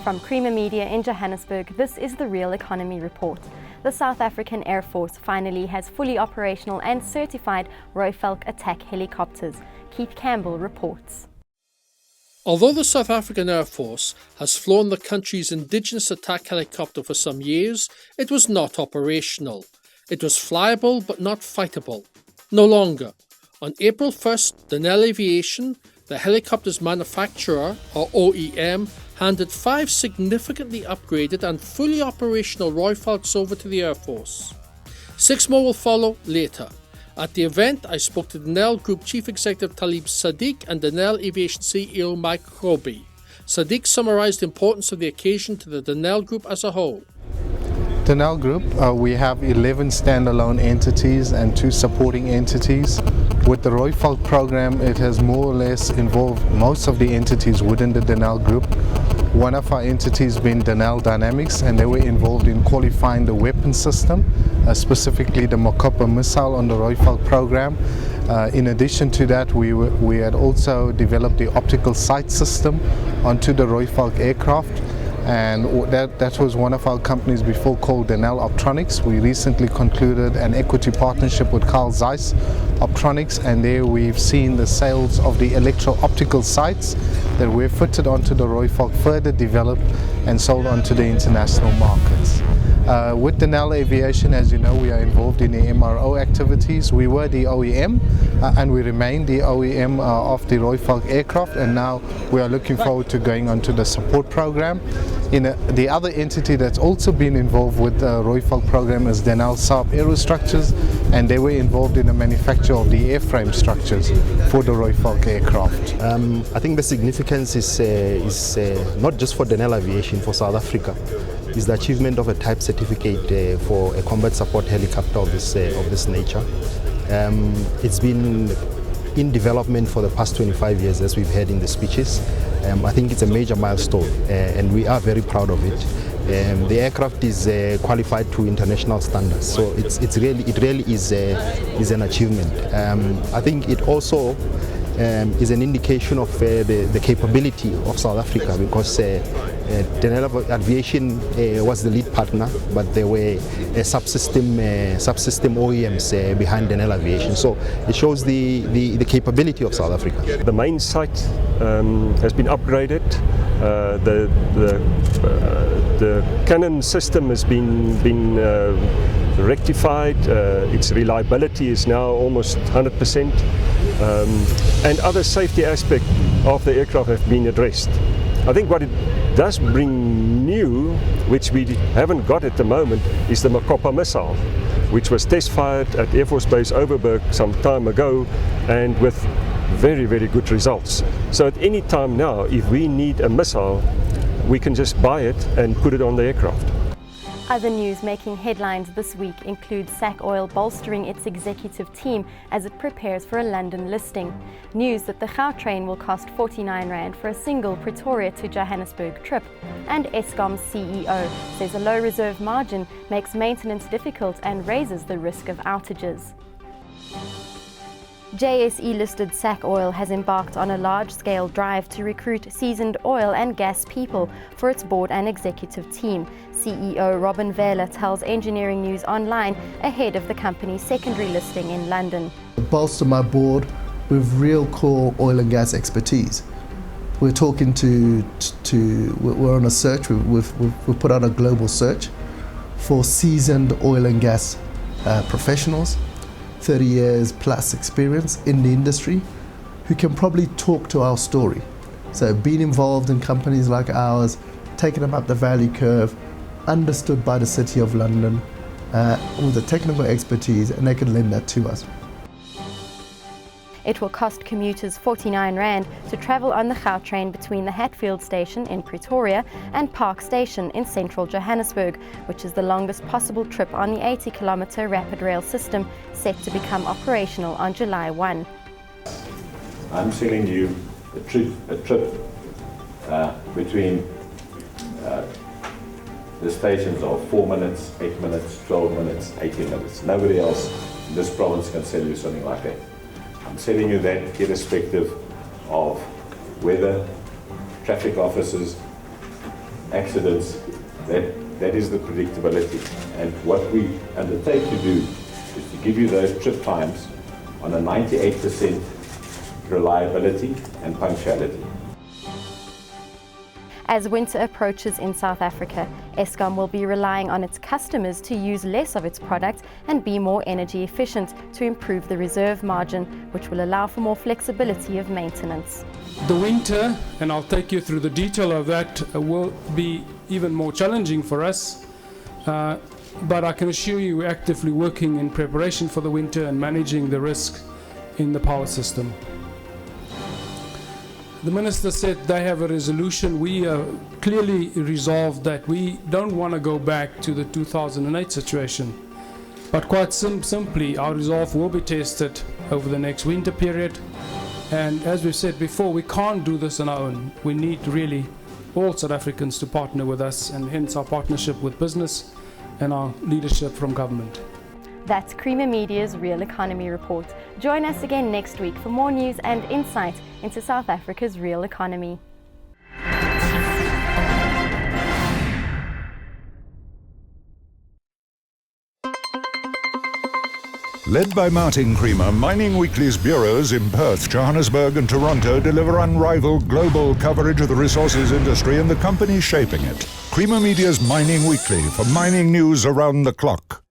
From Creamer Media in Johannesburg, this is the Real Economy Report. The South African Air Force finally has fully operational and certified Rooivalk attack helicopters. Keith Campbell reports. Although the South African Air Force has flown the country's indigenous attack helicopter for some years, it was not operational. It was flyable but not fightable. No longer. On April 1st, Denel Aviation, the helicopter's manufacturer, or OEM, handed 5 significantly upgraded and fully operational Rooivalks over to the Air Force. 6 more will follow later. At the event, I spoke to Denel Group Chief Executive Talib Sadiq and Denel Aviation CEO Mike Roby. Sadiq summarised the importance of the occasion to the Denel Group as a whole. Denel Group, we have 11 standalone entities and 2 supporting entities. With the Rooivalk program, it has more or less involved most of the entities within the Denel Group. One of our entities being Denel Dynamics, and they were involved in qualifying the weapon system, specifically the Makopa missile on the Rooivalk program. In addition to that, we had also developed the optical sight system onto the Rooivalk aircraft. And that was one of our companies before called Denel Optronics. We recently concluded an equity partnership with Carl Zeiss Optronics, and there we've seen the sales of the electro-optical sights that were fitted onto the Rooivalk further developed and sold onto the international markets. With Denel Aviation, as you know, we are involved in the MRO activities. We were the OEM and we remain the OEM of the Rooivalk aircraft, and now we are looking forward to going onto the support program. The other entity that's also been involved with the Rooivalk program is Denel Saab Aerostructures, and they were involved in the manufacture of the airframe structures for the Rooivalk aircraft. I think the significance is not just for Denel Aviation, for South Africa. Is the achievement of a type certificate for a combat support helicopter of this nature. It's been in development for the past 25 years, as we've heard in the speeches. I think it's a major milestone, and we are very proud of it. The aircraft is qualified to international standards, so it really is an achievement. I think it also is an indication of the capability of South Africa, because Denel Aviation was the lead partner, but there were subsystem OEMs behind Denel Aviation. So it shows the capability of South Africa. The main site has been upgraded. The cannon system has been rectified. Its reliability is now almost 100%. And other safety aspects of the aircraft have been addressed. I think what it does bring new, which we haven't got at the moment, is the Makopa missile, which was test fired at Air Force Base Overberg some time ago, and with very, very good results. So at any time now, if we need a missile, we can just buy it and put it on the aircraft. Other news making headlines this week include SAC Oil bolstering its executive team as it prepares for a London listing. News that the Gautrain will cost 49 Rand for a single Pretoria to Johannesburg trip. And Eskom's CEO says a low reserve margin makes maintenance difficult and raises the risk of outages. JSE-listed SAC Oil has embarked on a large-scale drive to recruit seasoned oil and gas people for its board and executive team. CEO Robin Vela tells Engineering News Online ahead of the company's secondary listing in London. Bolster my board with real core oil and gas expertise. We're talking we're on a search, we've put out a global search for seasoned oil and gas professionals, 30 years plus experience in the industry, who can probably talk to our story. So being involved in companies like ours, taking them up the value curve, understood by the City of London, with the technical expertise, and they can lend that to us. It will cost commuters 49 Rand to travel on the Gautrain between the Hatfield station in Pretoria and Park Station in central Johannesburg, which is the longest possible trip on the 80-kilometre rapid rail system set to become operational on July 1. I'm selling you a trip between the stations of 4 minutes, 8 minutes, 12 minutes, 18 minutes. Nobody else in this province can sell you something like that. I'm selling you that irrespective of weather, traffic officers, accidents, that is the predictability. And what we undertake to do is to give you those trip times on a 98% reliability and punctuality. As winter approaches in South Africa, Eskom will be relying on its customers to use less of its product and be more energy efficient to improve the reserve margin, which will allow for more flexibility of maintenance. The winter, and I'll take you through the detail of that, will be even more challenging for us. But I can assure you we're actively working in preparation for the winter and managing the risk in the power system. The Minister said they have a resolution. We clearly resolved that we don't want to go back to the 2008 situation. But quite simply, our resolve will be tested over the next winter period. And as we've said before, we can't do this on our own. We need really all South Africans to partner with us, and hence our partnership with business and our leadership from government. That's Creamer Media's Real Economy Report. Join us again next week for more news and insight into South Africa's real economy. Led by Martin Creamer, Mining Weekly's bureaus in Perth, Johannesburg and Toronto deliver unrivaled global coverage of the resources industry and the companies shaping it. Creamer Media's Mining Weekly for mining news around the clock.